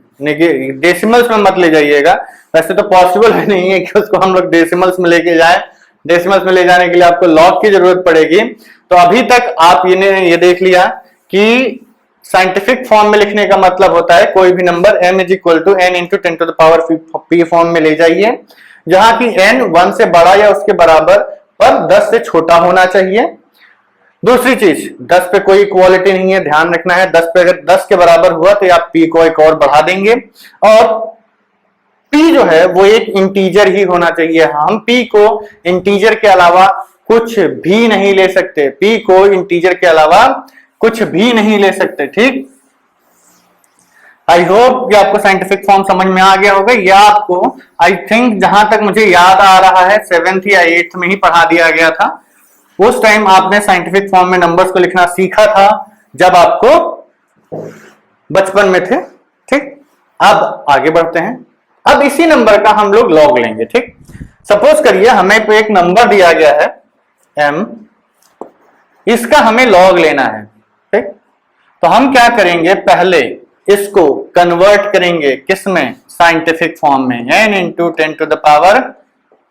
Speaker 1: डेसिमल्स में मत ले जाइएगा। वैसे तो पॉसिबल नहीं है कि उसको हम लोग डेसिमल्स में लेके जाएं, डेसिमल्स में ले जाने के लिए आपको लॉग की जरूरत पड़ेगी। तो अभी तक आप ये देख लिया कि साइंटिफिक फॉर्म में लिखने का मतलब होता है कोई भी number m is equal to n into 10 to the power p form में ले जाइए, जहां की n 1 से बड़ा या उसके बराबर पर 10 से छोटा होना चाहिए। दूसरी चीज, 10 पे कोई इक्वालिटी नहीं है, ध्यान रखना है। 10 पे अगर 10 के बराबर हुआ तो आप p को एक और बढ़ा देंगे, और p जो है वो एक इंटीजर ही होना चाहिए। हम p को इंटीजर के अलावा कुछ भी नहीं ले सकते, p को इंटीजर के अलावा कुछ भी नहीं ले सकते। ठीक, आई होप कि आपको साइंटिफिक फॉर्म समझ में आ गया होगा। या आपको आई थिंक जहां तक मुझे याद आ रहा है 7th या 8th में ही पढ़ा दिया गया था, उस टाइम आपने साइंटिफिक फॉर्म में नंबर्स को लिखना सीखा था जब आपको बचपन में थे। ठीक, अब आगे बढ़ते हैं। अब इसी नंबर का हम लोग लॉग लेंगे। ठीक, सपोज करिए हमें एक नंबर दिया गया है m, इसका हमें लॉग लेना है। ठीक, तो हम क्या करेंगे, पहले इसको कन्वर्ट करेंगे किसमें, साइंटिफिक फॉर्म में, n into 10 to the power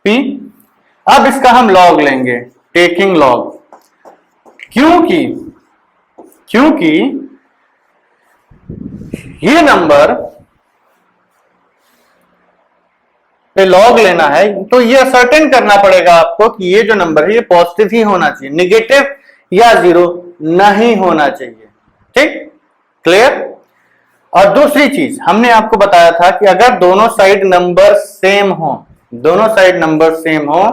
Speaker 1: p। अब इसका हम लॉग लेंगे, टेकिंग लॉग, क्योंकि ये नंबर पे लॉग लेना है तो ये असर्टेन करना पड़ेगा आपको कि ये जो नंबर है ये पॉजिटिव ही होना चाहिए, निगेटिव या जीरो नहीं होना चाहिए। ठीक, क्लियर। और दूसरी चीज हमने आपको बताया था कि अगर दोनों साइड नंबर सेम हो, दोनों साइड नंबर सेम हो,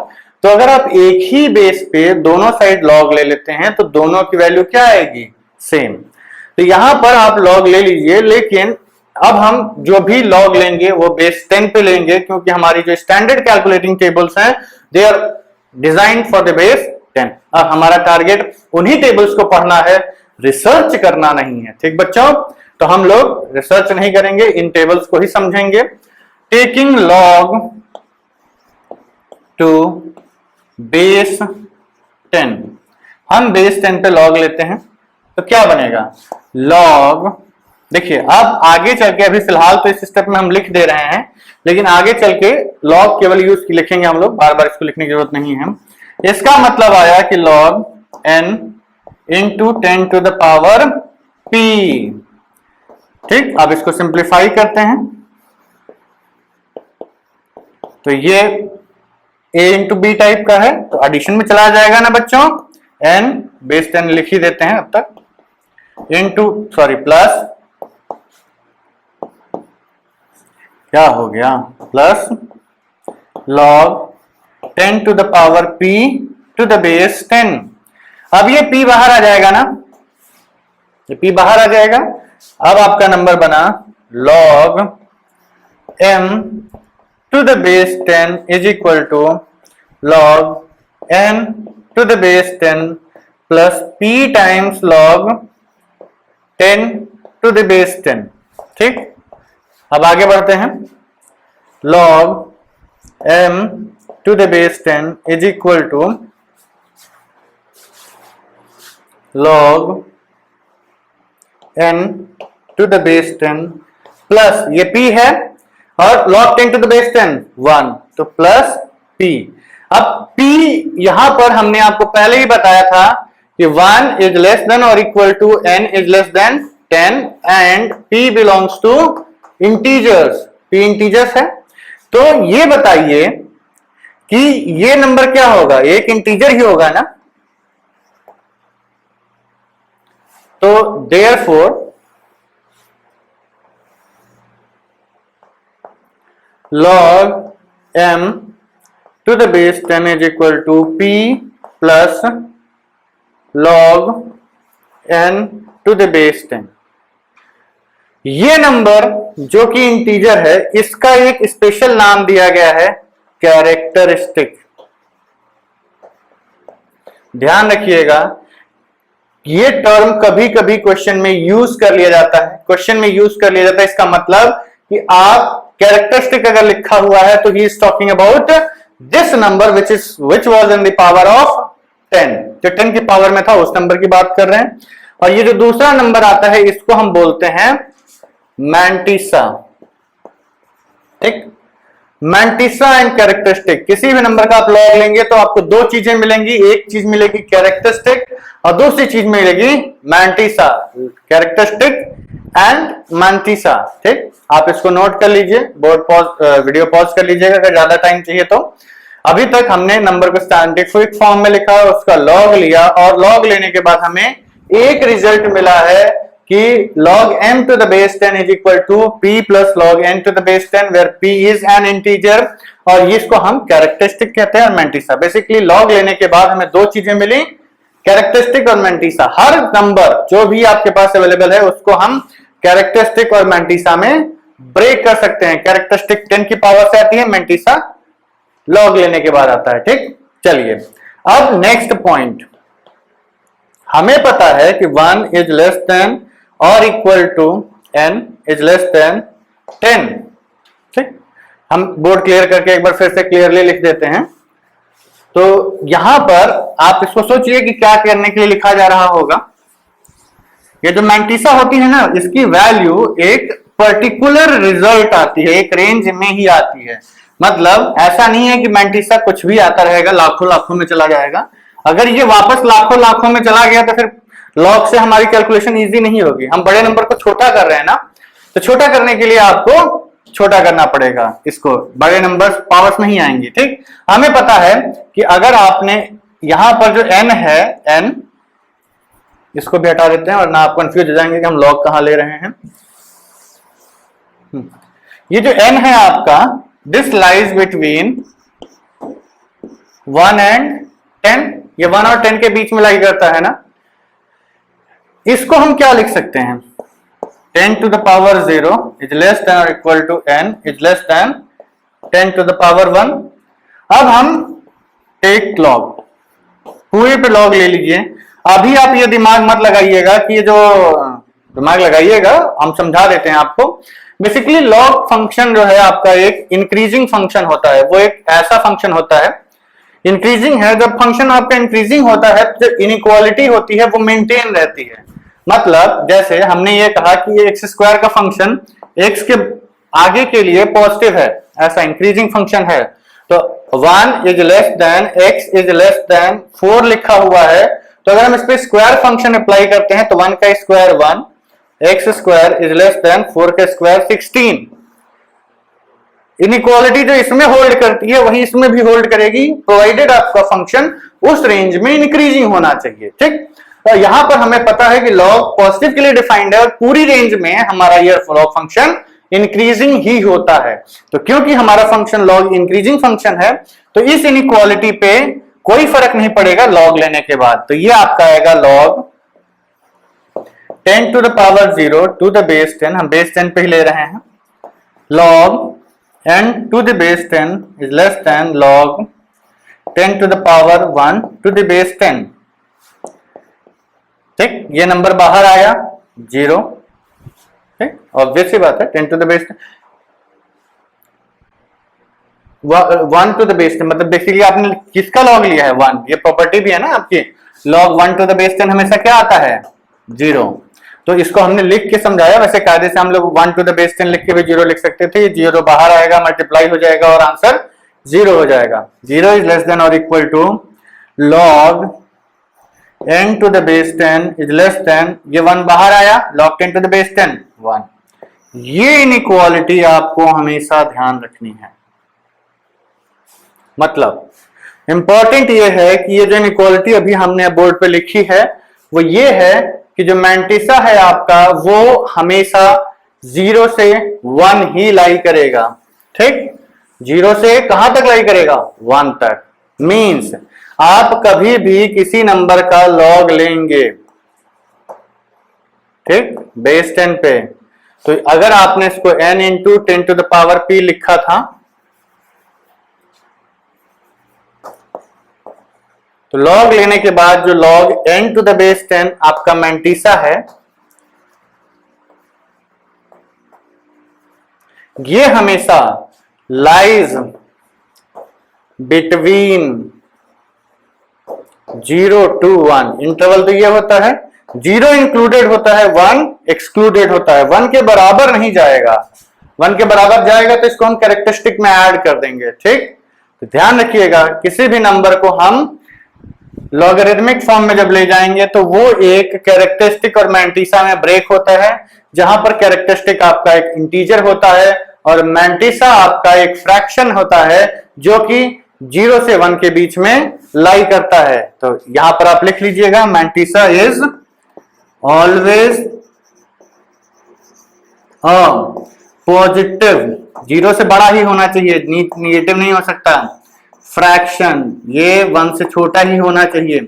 Speaker 1: तो अगर आप एक ही बेस पे दोनों साइड लॉग ले लेते हैं तो दोनों की वैल्यू क्या आएगी, सेम। तो यहां पर आप लॉग ले लीजिए, लेकिन अब हम जो भी लॉग लेंगे वो बेस 10 पे लेंगे, क्योंकि हमारी जो स्टैंडर्ड कैलकुलेटिंग टेबल्स हैं they are designed for the base 10। अब हमारा टारगेट उन्हीं टेबल्स को पढ़ना है, रिसर्च करना नहीं है। ठीक बच्चों, तो हम लोग रिसर्च नहीं करेंगे, इन टेबल्स को ही समझेंगे। टेकिंग लॉग टू बेस 10, हम बेस 10 पे लॉग लेते हैं तो क्या बनेगा, लॉग, देखिए अब आगे चल के, अभी फिलहाल तो इस स्टेप में हम लिख दे रहे हैं, लेकिन आगे चल के लॉग केवल यूज की लिखेंगे हम लोग, बार बार इसको लिखने की जरूरत नहीं है। इसका मतलब आया कि log n into 10 to the power p। ठीक, अब इसको सिंप्लीफाई करते हैं तो ये a इंटू बी टाइप का है, तो एडिशन में चला जाएगा ना बच्चों, n बेस 10 लिख ही देते हैं अब तक, इंटू प्लस, क्या हो गया, plus log 10 to the power p to the base 10। अब ये p बाहर आ जाएगा ना, ये p बाहर आ जाएगा। अब आपका नंबर बना log m to the base 10 is equal to log n to the base 10 plus p times log 10 to the base 10। ठीक, अब आगे बढ़ते हैं। log m to the base 10 is equal to log n to the base 10 plus ये p है और log 10 to the base 10 1 तो plus p। अब p यहां पर हमने आपको पहले ही बताया था कि 1 इज लेस देन और equal to n is less than 10 and p belongs to integers, p integers है। तो ये बताइए कि ये नंबर क्या होगा, एक इंटीजर ही होगा ना। तो therefore log m to the base 10 is equal to p plus log n to the base 10। ये नंबर जो कि इंटीजर है इसका एक स्पेशल नाम दिया गया है कैरेक्टरिस्टिक। ध्यान रखिएगा ये टर्म कभी कभी क्वेश्चन में यूज कर लिया जाता है, क्वेश्चन में यूज कर लिया जाता है। इसका मतलब कि आप कैरेक्टरिस्टिक अगर लिखा हुआ है तो he is talking about this number which was in the power of 10, जो 10 की पावर में था उस नंबर की बात कर रहे हैं। और ये जो दूसरा नंबर आता है इसको हम बोलते हैं मैंटिसा। ठीक, मैंटिसा एंड कैरेक्टरिस्टिक। किसी भी नंबर का आप लॉग लेंगे तो आपको दो चीजें मिलेंगी, एक चीज मिलेगी कैरेक्टरिस्टिक और दूसरी चीज मिलेगी मैंटिसा। Characteristic and mantissa. ठीक, आप इसको नोट कर लीजिए, बोर्ड पॉज, वीडियो पॉज कर लीजिएगा अगर ज्यादा टाइम चाहिए तो। अभी तक हमने नंबर को साइंटिफिक फॉर्म में लिखा, उसका लॉग लिया और लॉग लेने के बाद हमें एक रिजल्ट मिला है कि log m to the base 10 is equal to p plus log n to the base 10 where p is an integer और इसको हम कैरेक्टरिस्टिक कहते हैं और मैंटिसा। बेसिकली लॉग लेने के बाद हमें दो चीजें मिली, कैरेक्टरिस्टिक और मैंटिसा। हर नंबर जो भी आपके पास अवेलेबल है उसको हम कैरेक्टरिस्टिक और मैंटिसा में ब्रेक कर सकते हैं। कैरेक्टरिस्टिक 10 की पावर से आती है, मैंटिसा लॉग लेने के बाद आता है। ठीक, चलिए अब नेक्स्ट पॉइंट। हमें पता है कि 1 इज लेस देन और equal to n is less than 10। ठीक, हम बोर्ड क्लियर करके एक बार फिर से क्लियरली लिख देते हैं। तो यहां पर आप इसको सोचिए कि क्या करने के लिए लिखा जा रहा होगा। ये जो मैंटिसा होती है ना, इसकी वैल्यू एक पर्टिकुलर रिजल्ट आती है, एक रेंज में ही आती है। मतलब ऐसा नहीं है कि मैंटिसा कुछ भी आता रहेगा, लाखों लाखों में चला जाएगा। अगर ये वापस लाखों लाखों में चला गया तो फिर लॉग से हमारी कैलकुलेशन इजी नहीं होगी। हम बड़े नंबर को छोटा कर रहे हैं ना, तो छोटा करने के लिए आपको छोटा करना पड़ेगा, इसको बड़े नंबर पावर्स नहीं आएंगे। ठीक, हमें पता है कि अगर आपने यहां पर जो n है, n इसको भी हटा देते हैं वरना आप कंफ्यूज हो जाएंगे कि हम लॉग कहां ले रहे हैं। ये जो n है आपका, दिस लाइज बिटवीन 1 एंड 10। ये 1 और 10 के बीच में लाई करता है ना। इसको हम क्या लिख सकते हैं, 10 to the power 0 is less than or equal to n is less than 10 to the power 1। अब हम टेक लॉग, पूरे पे लॉग ले लीजिए। अभी आप ये दिमाग मत लगाइएगा कि ये जो दिमाग लगाइएगा, हम समझा देते हैं आपको। बेसिकली लॉग फंक्शन जो है आपका एक इंक्रीजिंग फंक्शन होता है। वो एक ऐसा फंक्शन होता है, इंक्रीजिंग है। जब फंक्शन आपका इंक्रीजिंग होता है तो जो इनइक्वालिटी होती है वो मेंटेन रहती है। मतलब जैसे हमने ये कहा कि ये एक्स स्क्वायर का फंक्शन एक्स के आगे के लिए पॉजिटिव है, ऐसा इंक्रीजिंग फंक्शन है। तो 1 is less then x is less then 4 लिखा हुआ है। तो अगर हम इस पे स्क्वायर फंक्शन अप्लाई करते हैं तो 1 का square 1, x square is less then 4 का स्क्वायर 16। इनइक्वालिटी जो इसमें होल्ड करती है वही इसमें भी होल्ड करेगी, प्रोवाइडेड आपका फंक्शन उस रेंज में इंक्रीजिंग होना चाहिए। ठीक, तो यहां पर हमें पता है कि लॉग पॉजिटिव के लिए डिफाइंड है और पूरी रेंज में हमारा ये लॉग फंक्शन इंक्रीजिंग ही होता है। तो क्योंकि हमारा फंक्शन लॉग इंक्रीजिंग फंक्शन है तो इस इनइक्वालिटी पे कोई फर्क नहीं पड़ेगा लॉग लेने के बाद। तो ये आपका आएगा log 10 to the power 0 to the base 10, हम बेस 10 पे ही ले रहे हैं। log n to the base 10 is less than log 10 to the power 1 to the base 10। ठीक, ये नंबर बाहर आया 0। ठीक, ऑब्वियस सी बात है 10 to the base 1 to the base 10, मतलब बेसिकली आपने किसका लॉग लिया है 1। ये प्रॉपर्टी भी है ना आपकी, log 1 टू द बेस 10 हमेशा क्या आता है 0। तो इसको हमने लिख के समझाया। वैसे कायदे से हम लोग 1 to the base 10 लिख के भी 0 लिख सकते थे। 0 बाहर आएगा, मल्टीप्लाई हो जाएगा और आंसर 0 हो जाएगा। 0 इज लेस देन और equal to log n to the base 10 is less than, ये 1 बाहर आया, log 10 to the base 10 1। ये इनइक्वालिटी आपको हमेशा ध्यान रखनी है। मतलब इंपॉर्टेंट ये है कि ये जो इनइक्वालिटी अभी हमने बोर्ड पे लिखी है वो ये है कि जो मैंटिसा है आपका वो हमेशा 0 से 1 ही लाई करेगा। ठीक, 0 से कहां तक लाई करेगा? 1 तक। मींस आप कभी भी किसी नंबर का लॉग लेंगे, ठीक, बेस 10 पे, तो अगर आपने इसको n into 10 to the power p लिखा था तो लॉग लेने के बाद जो log n to the base 10 आपका मैंटिसा है, ये हमेशा लाइज बिटवीन 0 to 1। इंटरवल तो ये होता है, 0 इंक्लूडेड होता है, 1 एक्सक्लूडेड होता है। 1 के बराबर नहीं जाएगा, 1 के बराबर जाएगा तो इसको हम कैरेक्टरिस्टिक में ऐड कर देंगे। ठीक, तो ध्यान रखिएगा किसी भी नंबर को हम लॉगरिथमिक फॉर्म में जब ले जाएंगे तो वो एक कैरेक्टरिस्टिक और मैंटिसा में ब्रेक होता है, जहां पर कैरेक्टरिस्टिक आपका एक इंटीजर होता है और मैंटिसा आपका एक फ्रैक्शन होता है जो कि 0 से 1 के बीच में लाई करता है। तो यहां पर आप लिख लीजिएगा मैंटिसा इज ऑलवेज पॉजिटिव, 0 से बड़ा ही होना चाहिए, निगेटिव नहीं हो सकता। फ्रैक्शन ये 1 से छोटा ही होना चाहिए।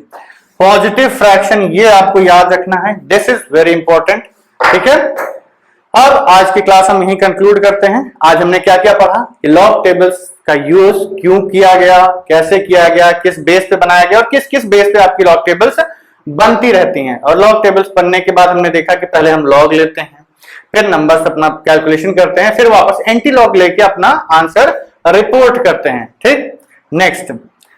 Speaker 1: पॉजिटिव फ्रैक्शन ये आपको याद रखना है, दिस इज वेरी इंपॉर्टेंट। ठीक है, अब आज की क्लास हम यही कंक्लूड करते हैं। आज हमने क्या क्या पढ़ा कि लॉग टेबल्स का यूज क्यों किया गया, कैसे किया गया, किस बेस पे बनाया गया और किस किस बेस पे आपकी लॉग टेबल्स बनती रहती हैं। और लॉग टेबल्स बनने के बाद हमने देखा कि पहले हम लॉग लेते हैं, फिर नंबर्स अपना कैलकुलेशन करते हैं, फिर वापस एंटी लॉग लेके अपना आंसर रिपोर्ट करते हैं। ठीक, नेक्स्ट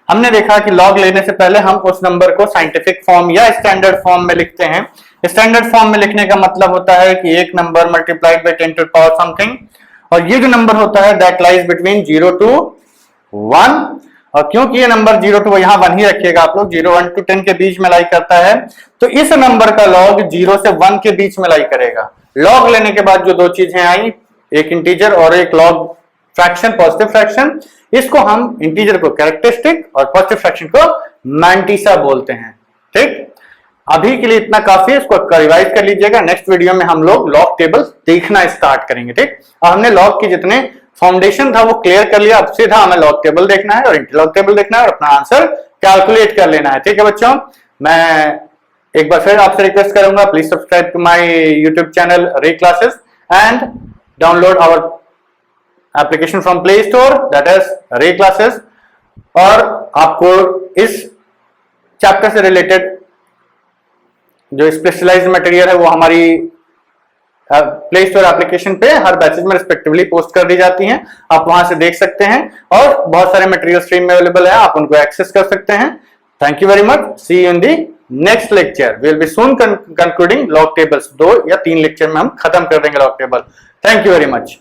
Speaker 1: हमने देखा कि लॉग लेने से पहले हम उस नंबर को साइंटिफिक फॉर्म या स्टैंडर्ड फॉर्म में लिखते हैं। स्टैंडर्ड फॉर्म में लिखने का मतलब होता है कि एक number multiplied by 10 to the power something, और ये जो नंबर होता है दैट लाइज बिटवीन 0 to 1। और क्योंकि ये नंबर 0 to यहाँ 1 ही रखिएगा आप लोग, 0 1 to 10 के बीच में लाई करता है, तो इस नंबर का लॉग 0 से 1 के बीच में लाई करेगा। लॉग लेने के बाद जो दो चीजें आई, एक इंटीजर और एक लॉग फ्रैक्शन, पॉजिटिव फ्रैक्शन, इसको हम इंटीजर को कैरेक्टरिस्टिक और पॉजिटिव फ्रैक्शन को मैंटिसा बोलते हैं। ठीक, अभी के लिए इतना काफी है, इसको रिवाइज कर लीजिएगा। नेक्स्ट वीडियो में हम लोग लॉग टेबल देखना स्टार्ट करेंगे। ठीक, और हमने लॉग की जितने फाउंडेशन था वो क्लियर कर लिया। अब सीधा हमें लॉग टेबल देखना है और इंटरलॉग टेबल देखना है और अपना आंसर कैलकुलेट कर लेना है। ठीक है बच्चों, मैं एक बार फिर आपसे रिक्वेस्ट करूंगा, please subscribe to my YouTube channel Ray Classes and download our application from Play Store, that is Ray Classes. और आपको इस चैप्टर से रिलेटेड जो स्पेशलाइज्ड मटेरियल है वो हमारी प्ले स्टोर एप्लीकेशन पे हर बैचेज में रिस्पेक्टिवली पोस्ट कर दी जाती हैं, आप वहां से देख सकते हैं। और बहुत सारे मटेरियल स्ट्रीम में अवेलेबल है, आप उनको एक्सेस कर सकते हैं। Thank you very much, see you in the next lecture. We will be soon concluding log tables. 2 या 3 लेक्चर में हम खत्म कर देंगे log table. Thank you very much.